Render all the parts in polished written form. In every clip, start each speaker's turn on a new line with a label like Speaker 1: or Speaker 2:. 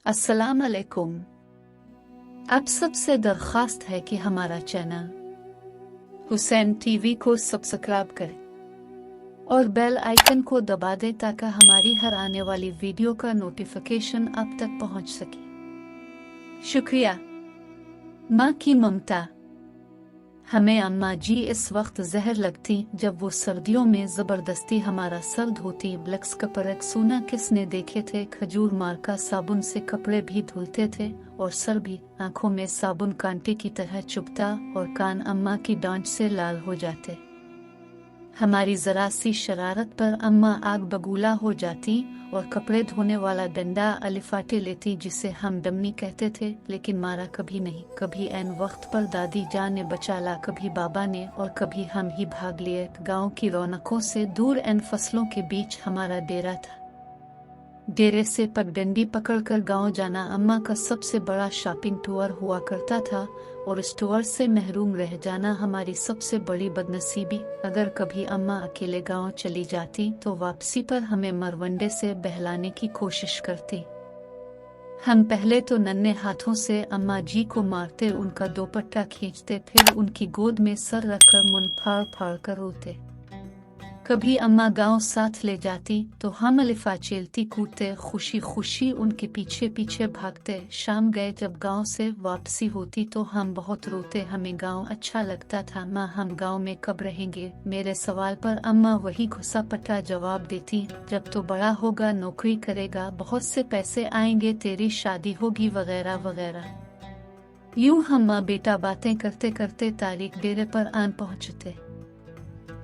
Speaker 1: अस्सलाम अलैकुम। आप सबसे दरख्वास्त है कि हमारा चैनल हुसैन टीवी को सब्सक्राइब करें और बेल आइकन को दबा दें ताकि हमारी हर आने वाली वीडियो का नोटिफिकेशन आप तक पहुंच सके। शुक्रिया। माँ की ममता। हमें अम्मा जी इस वक्त जहर लगती जब वो सर्दियों में जबरदस्ती हमारा सर धोती। ब्लक्स कपड़े सूना किसने देखे थे, खजूर मार्का साबुन से कपड़े भी धुलते थे और सर भी। आंखों में साबुन कांटे की तरह चुभता और कान अम्मा की डांट से लाल हो जाते। हमारी जरा सी शरारत पर अम्मा आग बबूला हो जाती और कपड़े धोने वाला डंडा अलिफाटे लेती जिसे हम डमनी कहते थे, लेकिन मारा कभी नहीं। कभी ऐन वक्त पर दादी जान ने बचाला, कभी बाबा ने और कभी हम ही भाग लिए। गांव की रौनकों से दूर ऐन फसलों के बीच हमारा डेरा था। डेरे से पगडंडी पकड़कर गांव जाना अम्मा का सबसे बड़ा शॉपिंग टूर हुआ करता था और इस टूर से महरूम रह जाना हमारी सबसे बड़ी बदनसीबी। अगर कभी अम्मा अकेले गांव चली जाती तो वापसी पर हमें मरवंडे से बहलाने की कोशिश करती। हम पहले तो नन्हे हाथों से अम्मा जी को मारते, उनका दोपट्टा खींचते, फिर उनकी गोद में सर रखकर मुंह फाड़ फाड़ कर रोते। कभी अम्मा गांव साथ ले जाती तो हम अलिफा चेलती कूदते, खुशी खुशी उनके पीछे पीछे भागते। शाम गए जब गांव से वापसी होती तो हम बहुत रोते। हमें गांव अच्छा लगता था, माँ हम गांव में कब रहेंगे। मेरे सवाल पर अम्मा वही घुसा पट्टा जवाब देती, जब तो बड़ा होगा नौकरी करेगा, बहुत से पैसे आएंगे, तेरी शादी होगी वगैरह वगैरह। यूं हम माँ बेटा बातें करते करते तारीख डेरे पर आन पहुँचते।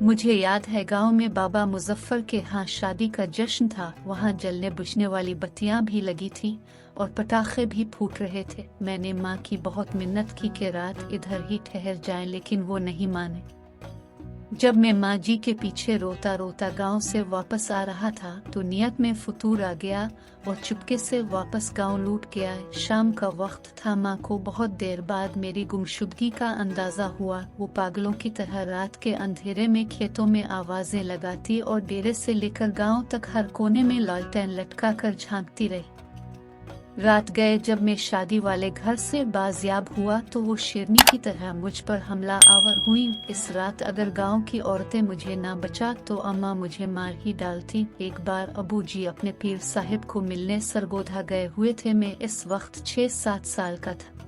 Speaker 1: मुझे याद है गांव में बाबा मुजफ्फर के यहाँ शादी का जश्न था। वहाँ जलने बुझने वाली बत्तियां भी लगी थी और पटाखे भी फूट रहे थे। मैंने माँ की बहुत मिन्नत की कि रात इधर ही ठहर जाएं, लेकिन वो नहीं माने। जब मैं माँ जी के पीछे रोता रोता गांव से वापस आ रहा था तो नियत में फतूर आ गया और चुपके से वापस गांव लौट गया। शाम का वक्त था। माँ को बहुत देर बाद मेरी गुमशुदगी का अंदाजा हुआ। वो पागलों की तरह रात के अंधेरे में खेतों में आवाजें लगाती और डेरे से लेकर गांव तक हर कोने में लालटेन लटका कर झांकती रही। रात गए जब मैं शादी वाले घर से बाजियाब हुआ तो वो शेरनी की तरह मुझ पर हमला आवर हुई। इस रात अगर गांव की औरतें मुझे ना बचा तो अम्मा मुझे मार ही डालती। एक बार अबू जी अपने पीर साहिब को मिलने सरगोधा गए हुए थे। मैं इस वक्त 6-7 साल का था।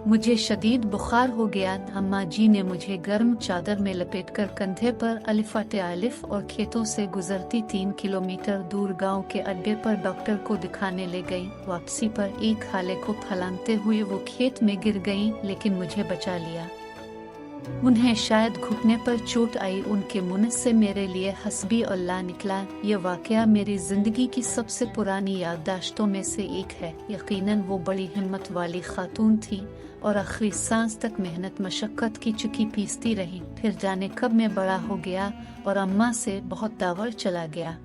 Speaker 1: मुझे शदीद बुखार हो गया। अम्मा जी ने मुझे गर्म चादर में लपेटकर कंधे पर अलिफाटे आलिफ और खेतों से गुजरती 3 किलोमीटर दूर गांव के अड्डे पर डॉक्टर को दिखाने ले गई। वापसी पर एक खाले को फलांगते हुए वो खेत में गिर गई, लेकिन मुझे बचा लिया। उन्हें शायद घुटने पर चोट आई। उनके मुंह से मेरे लिए हस्बी अल्लाह निकला। ये वाकया मेरी जिंदगी की सबसे पुरानी याददाश्तों में से एक है। यकीनन वो बड़ी हिम्मत वाली खातून थी और आखिरी सांस तक मेहनत मशक्कत की चुकी पीसती रही। फिर जाने कब मैं बड़ा हो गया और अम्मा से बहुत दावर चला गया।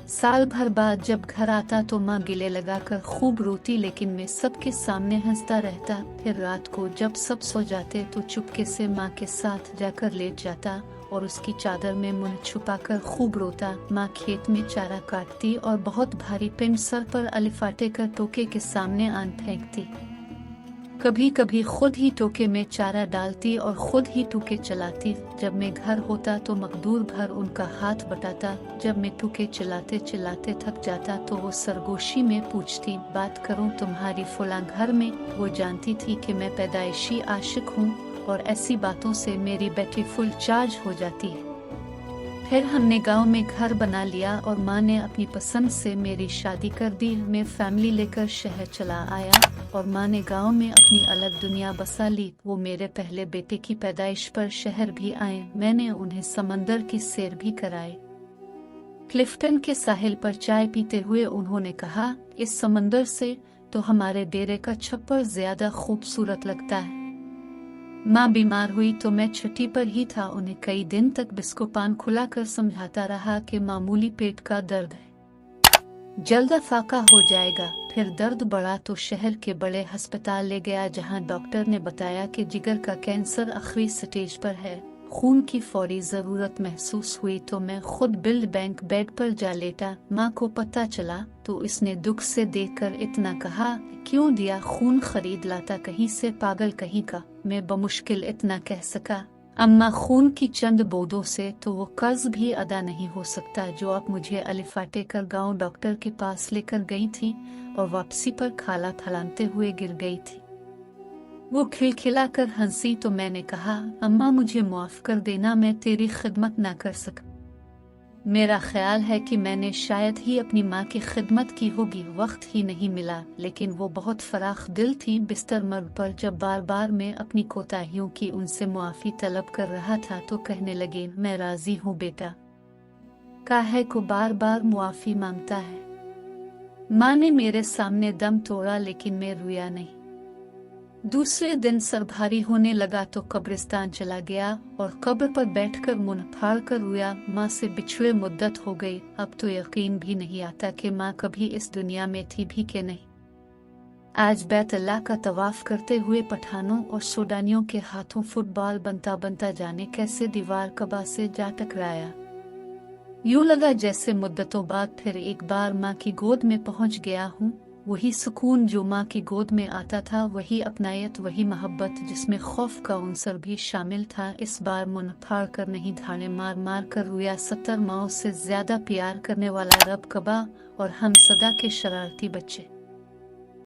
Speaker 1: साल भर बाद जब घर आता तो माँ गिले लगाकर खूब रोती, लेकिन मैं सबके सामने हंसता रहता। फिर रात को जब सब सो जाते तो चुपके से माँ के साथ जाकर लेट जाता और उसकी चादर में मुंह छुपाकर खूब रोता। माँ खेत में चारा काटती और बहुत भारी पिंड सर पर अलिफाटे कर टोके के सामने आन फेंकती। कभी कभी खुद ही टोके में चारा डालती और खुद ही टूके चलाती। जब मैं घर होता तो मकदूर भर उनका हाथ बटाता। जब मैं टूके चलाते चलाते थक जाता तो वो सरगोशी में पूछती, बात करूं तुम्हारी फुला घर में। वो जानती थी कि मैं पैदाइशी आशिक हूँ और ऐसी बातों से मेरी बैटरी फुल चार्ज हो जाती है। फिर हमने गांव में घर बना लिया और माँ ने अपनी पसंद से मेरी शादी कर दी। मैं फैमिली लेकर शहर चला आया और माँ ने गांव में अपनी अलग दुनिया बसा ली। वो मेरे पहले बेटे की पैदाइश पर शहर भी आए। मैंने उन्हें समंदर की सैर भी कराई। क्लिफ्टन के साहिल पर चाय पीते हुए उन्होंने कहा, इस समंदर से तो हमारे डेरे का छप्पर ज्यादा खूबसूरत लगता है। माँ बीमार हुई तो मैं छुट्टी पर ही था। उन्हें कई दिन तक बिस्को पान खुलाकर समझाता रहा कि मामूली पेट का दर्द है, जल्द फाका हो जाएगा। फिर दर्द बढ़ा तो शहर के बड़े अस्पताल ले गया, जहाँ डॉक्टर ने बताया कि जिगर का कैंसर आखिरी स्टेज पर है। खून की फौरी ज़रूरत महसूस हुई तो मैं खुद ब्लड बैंक बेड पर जा लेटा। माँ को पता चला तो इसने दुख से देखकर इतना कहा, क्यों दिया खून खरीद लाता कहीं से, पागल कहीं का। मैं बमुश्किल इतना कह सका, अम्मा खून की चंद बूंदों से तो वो कर्ज भी अदा नहीं हो सकता जो आप मुझे अलिफाटे कर गांव डॉक्टर के पास लेकर गई थी और वापसी पर खाला थलानते हुए गिर गई थी। वो खिलखिलाकर हंसी तो मैंने कहा, अम्मा मुझे माफ कर देना, मैं तेरी खिदमत ना कर सका। मेरा ख्याल है कि मैंने शायद ही अपनी माँ की खिदमत की होगी, वक्त ही नहीं मिला। लेकिन वो बहुत फराख दिल थी। बिस्तर मर्द पर जब बार बार मैं अपनी कोताहियों की उनसे मुआफ़ी तलब कर रहा था तो कहने लगे, मैं राजी हूँ बेटा, काहे को बार बार मुआफ़ी मांगता है। माँ ने मेरे सामने दम तोड़ा लेकिन मैं रोया नहीं। दूसरे दिन सर भारी होने लगा तो कब्रिस्तान चला गया और कब्र पर बैठकर मुंह फाड़ कर रोया। माँ से बिछड़े मुद्दत हो गई, अब तो यकीन भी नहीं आता कि माँ कभी इस दुनिया में थी भी कि नहीं। आज बैतुल्लाह का तवाफ करते हुए पठानों और सूडानियों के हाथों फुटबॉल बनता बनता जाने कैसे दीवार कबा से जा टकराया। यूं लगा जैसे मुद्दतों बाद फिर एक बार माँ की गोद में पहुंच गया हूँ। वही सुकून जो माँ की गोद में आता था, वही अपनायत, वही मोहब्बत जिसमें खौफ का उनसर भी शामिल था। इस बार मुंह फाड़ कर नहीं, धाने मार मार कर रोया। 70 माओं से ज्यादा प्यार करने वाला रब कबा और हम सदा के शरारती बच्चे।